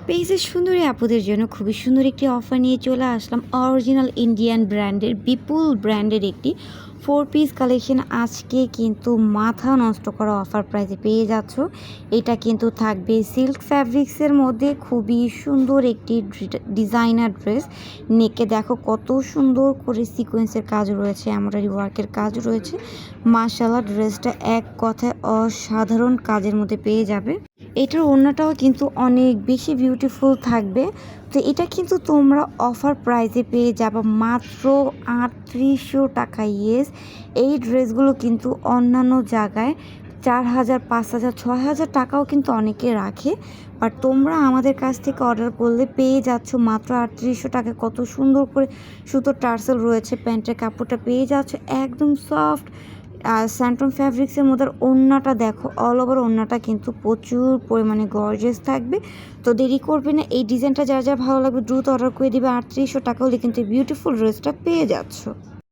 পেজের সুন্দরী আপুদের জন্য খুবই সুন্দর একটি অফার নিয়ে চলে আসলাম। অরিজিনাল ইন্ডিয়ান ব্র্যান্ডের বিপুল ব্র্যান্ডের একটি 4 পিস কালেকশন আজকে কিন্তু মাথা নষ্ট করা অফার প্রাইসে পেয়ে যাচ্ছ। এটা কিন্তু থাকবে সিল্ক ফ্যাব্রিক্সের মধ্যে খুবই সুন্দর একটি ডিজাইনার ড্রেস। নেকে দেখো কত সুন্দর করে সিকোয়েন্সের কাজ রয়েছে, এমব্রয়ডারি ওয়ার্কের কাজ রয়েছে। মাশাআল্লাহ, ড্রেসটা এক কথায় অসাধারণ কাজের মধ্যে পেয়ে যাবে। এটার ওড়নাটাও কিন্তু অনেক বেশি বিউটিফুল থাকবে। তো এটা কিন্তু তোমরা অফার প্রাইসে পেয়ে যাবে মাত্র ৩৮০০ টাকা। ইয়েস, এই ড্রেসগুলো কিন্তু অন্যান্য জায়গায় ৪,০০০, ৫,০০০, ৬,০০০ টাকাও কিন্তু অনেকে রাখে, বাট তোমরা আমাদের কাছ থেকে অর্ডার করলে পেয়ে যাচ্ছ মাত্র ৩৮০০ টাকায়। কত সুন্দর করে সুতোর টার্সেল রয়েছে, প্যান্টের কাপড়টা পেয়ে যাচ্ছ একদম সফট আর স্যান্টন ফ্যাব্রিক্সের মধ্যে। ওড়নাটা দেখো, অল ওভার ওড়নাটা কিন্তু প্রচুর পরিমাণে গর্জিয়াস থাকবে। তো দেরি করবে না, এই ডিজাইনটা যার যার ভালো লাগবে দ্রুত অর্ডার করে দিবে। ৩৮০০ টাকা হলে কিন্তু বিউটিফুল ড্রেসটা পেয়ে যাচ্ছ।